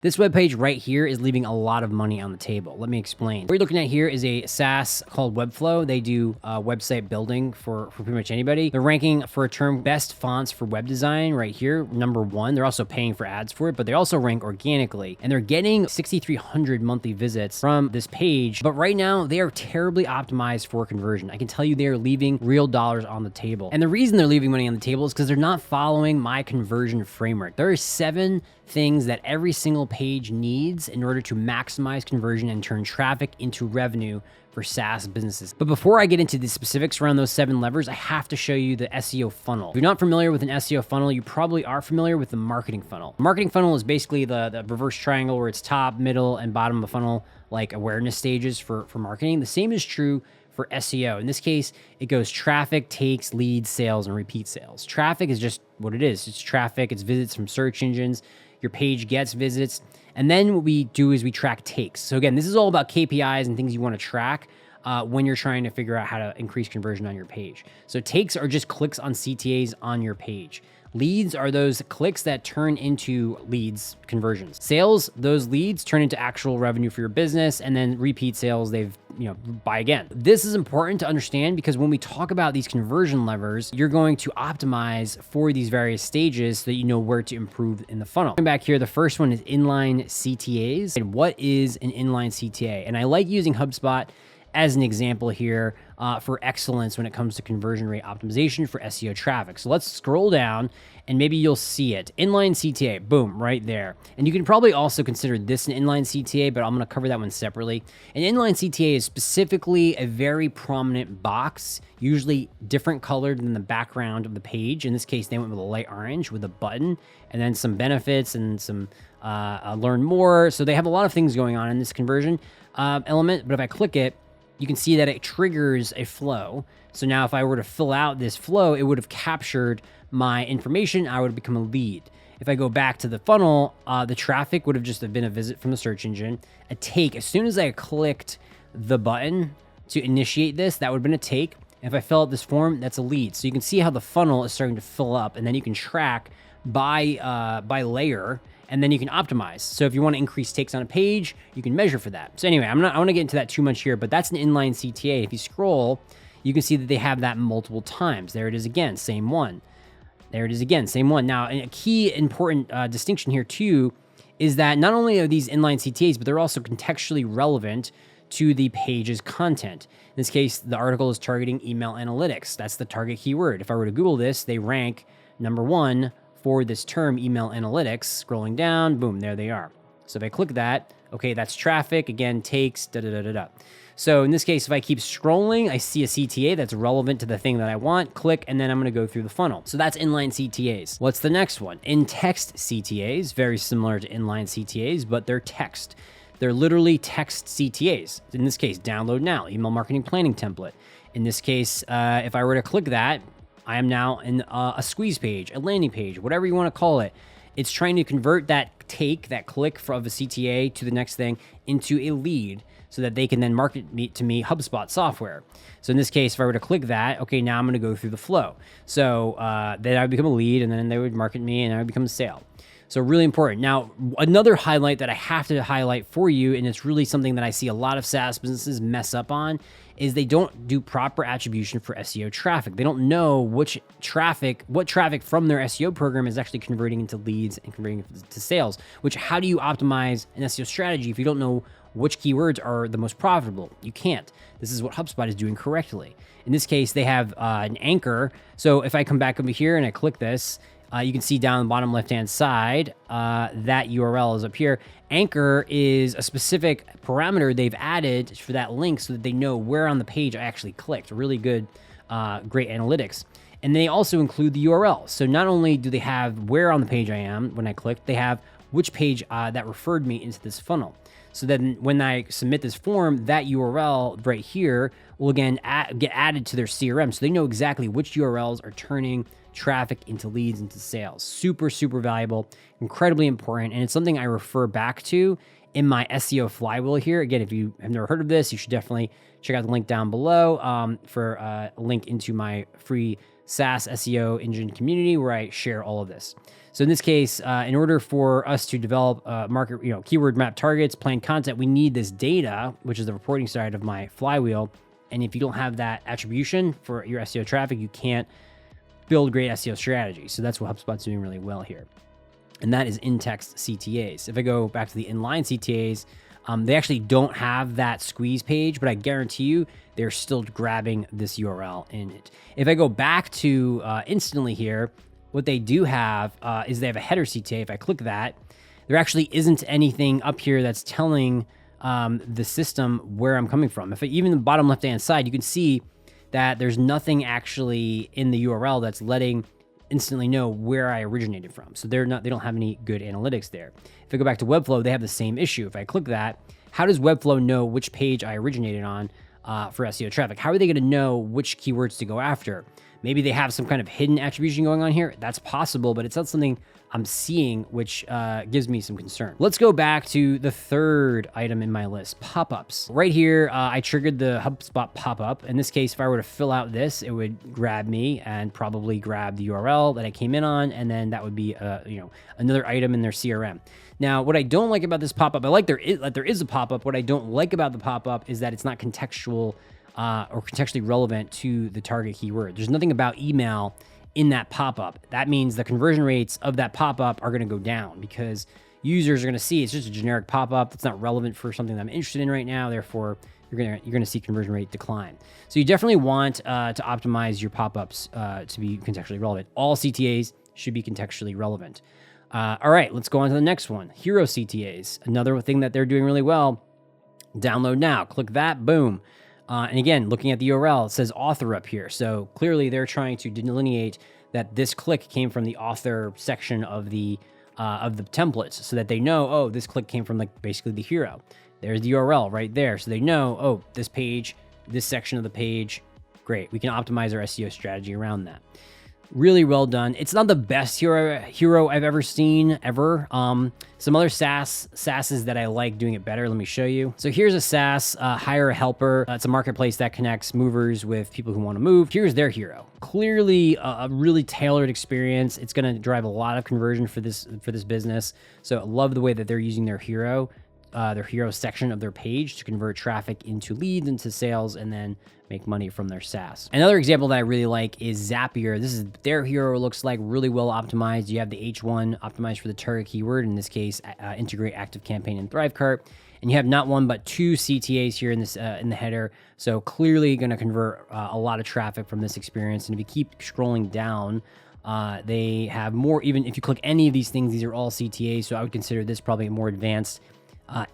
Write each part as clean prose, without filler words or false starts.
This web page right here is leaving a lot of money on the table. Let me explain. What you're looking at here is a SaaS called Webflow. They do website building for pretty much anybody. They're ranking for a term best fonts for web design right here, #1. They're also paying for ads for it, but they also rank organically. And they're getting 6,300 monthly visits from this page. But right now, they are terribly optimized for conversion. I can tell you they are leaving real dollars on the table. And the reason they're leaving money on the table is because they're not following my conversion framework. There are 7 things that every single page needs in order to maximize conversion and turn traffic into revenue for SaaS businesses. But before I get into the specifics around those 7 levers, I have to show you the SEO funnel. If you're not familiar with an SEO funnel, you probably are familiar with the marketing funnel. The marketing funnel is basically the reverse triangle where it's top, middle, and bottom of the funnel, like awareness stages for marketing. The same is true for SEO. In this case, it goes traffic, takes, leads, sales, and repeat sales. Traffic is just what it is. It's traffic, it's visits from search engines. Your page gets visits. And then what we do is we track takes. So again, this is all about KPIs and things you want to track when you're trying to figure out how to increase conversion on your page. So takes are just clicks on CTAs on your page. Leads are those clicks that turn into leads conversions. Sales, those leads turn into actual revenue for your business, and then repeat sales, they've, buy again. This is important to understand because when we talk about these conversion levers, you're going to optimize for these various stages so that you know where to improve in the funnel. Coming back here, the first one is inline CTAs. And what is an inline CTA? And I like using HubSpot as an example here for excellence when it comes to conversion rate optimization for SEO traffic. So let's scroll down and maybe you'll see it. Inline CTA, boom, right there. And you can probably also consider this an inline CTA, but I'm gonna cover that one separately. An inline CTA is specifically a very prominent box, usually different colored than the background of the page. In this case, they went with a light orange with a button and then some benefits and some learn more. So they have a lot of things going on in this conversion element, but if I click it, you can see that it triggers a flow. So now if I were to fill out this flow, it would have captured my information. I would become a lead. If I go back to the funnel, the traffic would have just been a visit from the search engine. A take, as soon as I clicked the button to initiate this, that would have been a take. If I fill out this form, that's a lead. So you can see how the funnel is starting to fill up, and then you can track by layer, and then you can optimize. So if you want to increase takes on a page, you can measure for that. So anyway, I want to get into that too much here, but that's an inline CTA. If you scroll, you can see that they have that multiple times. There it is again, same one. There it is again, same one. Now, a key important distinction here too is that not only are these inline CTAs, but they're also contextually relevant to the page's content. In this case, the article is targeting email analytics. That's the target keyword. If I were to Google this, they rank #1 for this term, email analytics. Scrolling down, boom, there they are. So if I click that, okay, that's traffic, again, takes, da-da-da-da-da. So in this case, if I keep scrolling, I see a CTA that's relevant to the thing that I want, click, and then I'm gonna go through the funnel. So that's inline CTAs. What's the next one? In-text CTAs, very similar to inline CTAs, but they're text. They're literally text CTAs. In this case, download now, email marketing planning template. In this case, if I were to click that, I am now in a squeeze page, a landing page, whatever you want to call it. It's trying to convert that take, that click of a CTA to the next thing into a lead so that they can then market to me HubSpot software. So in this case, if I were to click that, okay, now I'm going to go through the flow. So then I would become a lead and then they would market me and I would become a sale. So really important. Now, another highlight that I have to highlight for you, and it's really something that I see a lot of SaaS businesses mess up on, is they don't do proper attribution for SEO traffic. They don't know what traffic from their SEO program is actually converting into leads and converting to sales, which how do you optimize an SEO strategy if you don't know which keywords are the most profitable? You can't. This is what HubSpot is doing correctly. In this case, they have an anchor. So if I come back over here and I click this, you can see down the bottom left-hand side, that URL is up here. Anchor is a specific parameter they've added for that link so that they know where on the page I actually clicked. Really good, great analytics. And they also include the URL. So not only do they have where on the page I am when I clicked, they have which page that referred me into this funnel. So then when I submit this form, that URL right here will again get added to their CRM. So they know exactly which URLs are turning traffic into leads, into sales. Super, super valuable, incredibly important. And it's something I refer back to in my SEO flywheel here. Again, if you have never heard of this, you should definitely check out the link down below for a link into my free SaaS SEO Engine community where I share all of this. So in this case, in order for us to develop market, keyword map targets, plan content, we need this data, which is the reporting side of my flywheel. And if you don't have that attribution for your SEO traffic, you can't build great SEO strategies. So that's what HubSpot's doing really well here. And that is in-text CTAs. If I go back to the inline CTAs, they actually don't have that squeeze page, but I guarantee you they're still grabbing this URL in it. If I go back to instantly here, what they do have is they have a header CTA. If I click that, there actually isn't anything up here that's telling the system where I'm coming from. If even the bottom left-hand side, you can see that there's nothing actually in the URL that's letting instantly know where I originated from. So they don't have any good analytics there. If I go back to Webflow, they have the same issue. If I click that, how does Webflow know which page I originated on for SEO traffic? How are they going to know which keywords to go after? Maybe they have some kind of hidden attribution going on here. That's possible, but it's not something I'm seeing, which gives me some concern. Let's go back to the third item in my list, pop-ups. Right here, I triggered the HubSpot pop-up. In this case, if I were to fill out this, it would grab me and probably grab the URL that I came in on, and then that would be another item in their CRM. Now, what I don't like about this pop-up, I like there is a pop-up. What I don't like about the pop-up is that it's not contextual or contextually relevant to the target keyword. There's nothing about email in that pop-up. That means the conversion rates of that pop-up are going to go down because users are going to see it's just a generic pop-up that's not relevant for something that I'm interested in right now. Therefore, you're going to see conversion rate decline. So you definitely want to optimize your pop-ups to be contextually relevant. All CTAs should be contextually relevant. All right, let's go on to the next one. Hero CTAs, another thing that they're doing really well. Download now. Click that. Boom. And again, looking at the URL, it says author up here. So clearly they're trying to delineate that this click came from the author section of the templates so that they know, oh, this click came from basically the hero. There's the URL right there. So they know, oh, this page, this section of the page, great. We can optimize our SEO strategy around that. Really well done. It's not the best hero I've ever seen, ever. Some other SaaSes that I like doing it better. Let me show you. So here's a SaaS, Hire a Helper. It's a marketplace that connects movers with people who want to move. Here's their hero. Clearly a really tailored experience. It's going to drive a lot of conversion for this business. So I love the way that they're using their hero section of their page to convert traffic into leads, into sales, and then make money from their SaaS. Another example that I really like is Zapier. This is their hero, looks like really well optimized. You have the H1 optimized for the target keyword, in this case, integrate active campaign and Thrivecart. And you have not one, but two CTAs here in this in the header. So clearly going to convert a lot of traffic from this experience. And if you keep scrolling down, they have more, even if you click any of these things, these are all CTAs. So I would consider this probably a more advanced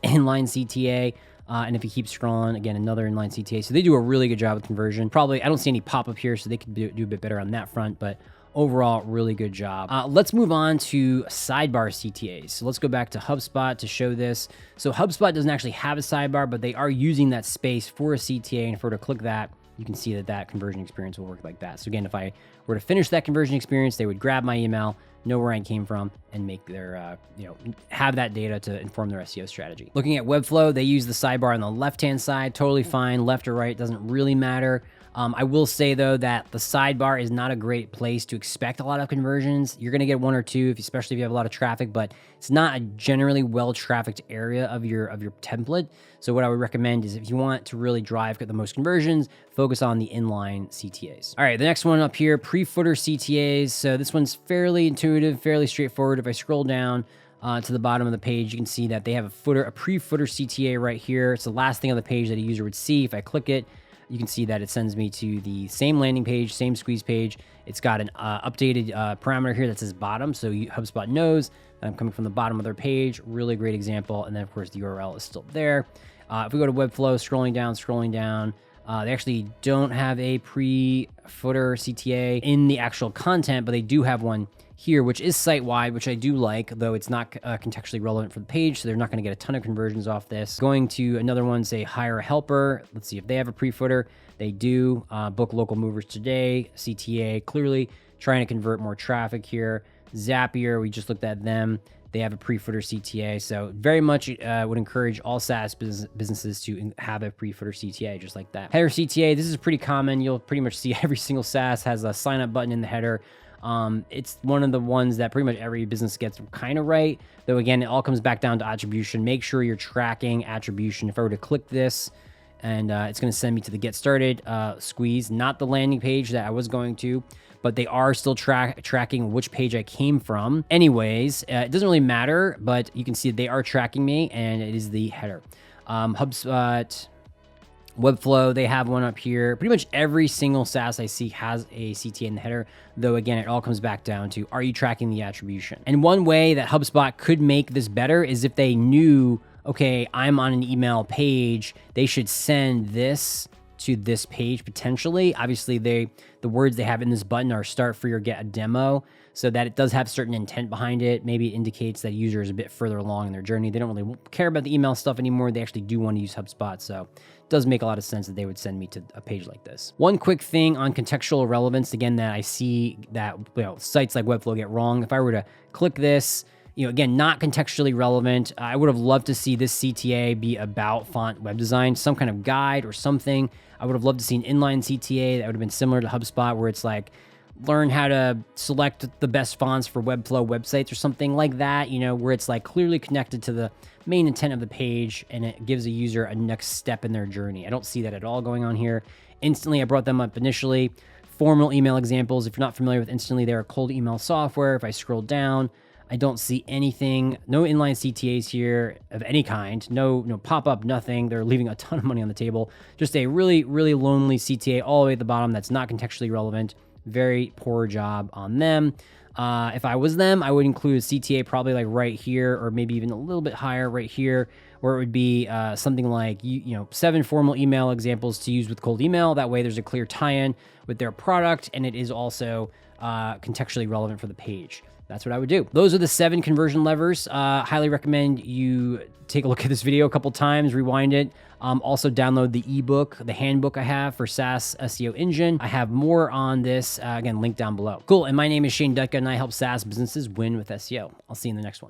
inline CTA. And if you keep scrolling, again, another inline CTA. So they do a really good job with conversion. Probably, I don't see any pop-up here, so they could do a bit better on that front, but overall, really good job. Let's move on to Sidebar CTAs. So let's go back to HubSpot to show this. So HubSpot doesn't actually have a sidebar, but they are using that space for a CTA. And if we were to click that, you can see that conversion experience will work like that. So again, if I were to finish that conversion experience, they would grab my email, know where I came from, and make their, have that data to inform their SEO strategy. Looking at Webflow, they use the sidebar on the left-hand side, totally fine. Left or right, doesn't really matter. I will say, though, that the sidebar is not a great place to expect a lot of conversions. You're going to get one or two, especially if you have a lot of traffic, but it's not a generally well-trafficked area of your template. So what I would recommend is if you want to really drive the most conversions, focus on the inline CTAs. All right, the next one up here, pre-footer CTAs. So this one's fairly intuitive, fairly straightforward. If I scroll down to the bottom of the page, you can see that they have a pre-footer CTA right here. It's the last thing on the page that a user would see. If I click it, you can see that it sends me to the same landing page, same squeeze page. It's got an updated parameter here that says bottom, so HubSpot knows that I'm coming from the bottom of their page. Really great example. And then, of course, the URL is still there. If we go to Webflow, scrolling down, they actually don't have a pre-footer CTA in the actual content, but they do have one here, which is site-wide, which I do like, though it's not contextually relevant for the page, so they're not going to get a ton of conversions off this. Going to another one, say Hire a Helper. Let's see if they have a pre-footer. They do. Book local movers today, CTA, clearly trying to convert more traffic here. Zapier, we just looked at them. They have a pre-footer CTA, so very much would encourage all SaaS businesses to have a pre-footer CTA, just like that. Header CTA, this is pretty common. You'll pretty much see every single SaaS has a sign-up button in the header. It's one of the ones that pretty much every business gets kind of right. Though again, it all comes back down to attribution. Make sure you're tracking attribution. If I were to click this, and it's going to send me to the get started squeeze, not the landing page that I was going to, but they are still tracking which page I came from. Anyways, it doesn't really matter, but you can see they are tracking me, and it is the header. HubSpot, Webflow, they have one up here. Pretty much every single SaaS I see has a CTA in the header, though again, it all comes back down to, are you tracking the attribution? And one way that HubSpot could make this better is if they knew, okay, I'm on an email page, they should send this to this page potentially. Obviously, the words they have in this button are start free or get a demo, so that it does have certain intent behind it. Maybe it indicates that a user is a bit further along in their journey. They don't really care about the email stuff anymore. They actually do want to use HubSpot, so it does make a lot of sense that they would send me to a page like this. One quick thing on contextual relevance, again, that I see that sites like Webflow get wrong. If I were to click this, again, not contextually relevant. I would have loved to see this CTA be about font web design, some kind of guide or something. I would have loved to see an inline CTA that would have been similar to HubSpot, where it's like, learn how to select the best fonts for Webflow websites or something like that, where it's like clearly connected to the main intent of the page and it gives a user a next step in their journey. I don't see that at all going on here. Instantly, I brought them up initially. Formal email examples. If you're not familiar with Instantly, they're a cold email software. If I scroll down, I don't see anything, no inline CTAs here of any kind, no pop-up, nothing. They're leaving a ton of money on the table. Just a really, really lonely CTA all the way at the bottom that's not contextually relevant. Very poor job on them. If I was them, I would include a CTA probably like right here, or maybe even a little bit higher right here, where it would be something like, 7 formal email examples to use with cold email. That way there's a clear tie-in with their product, and it is also contextually relevant for the page. That's what I would do. Those are the 7 conversion levers. Highly recommend you take a look at this video a couple times, rewind it. Also download the ebook, the handbook I have for SaaS SEO Engine. I have more on this, again, link down below. Cool, and my name is Shane Dutka, and I help SaaS businesses win with SEO. I'll see you in the next one.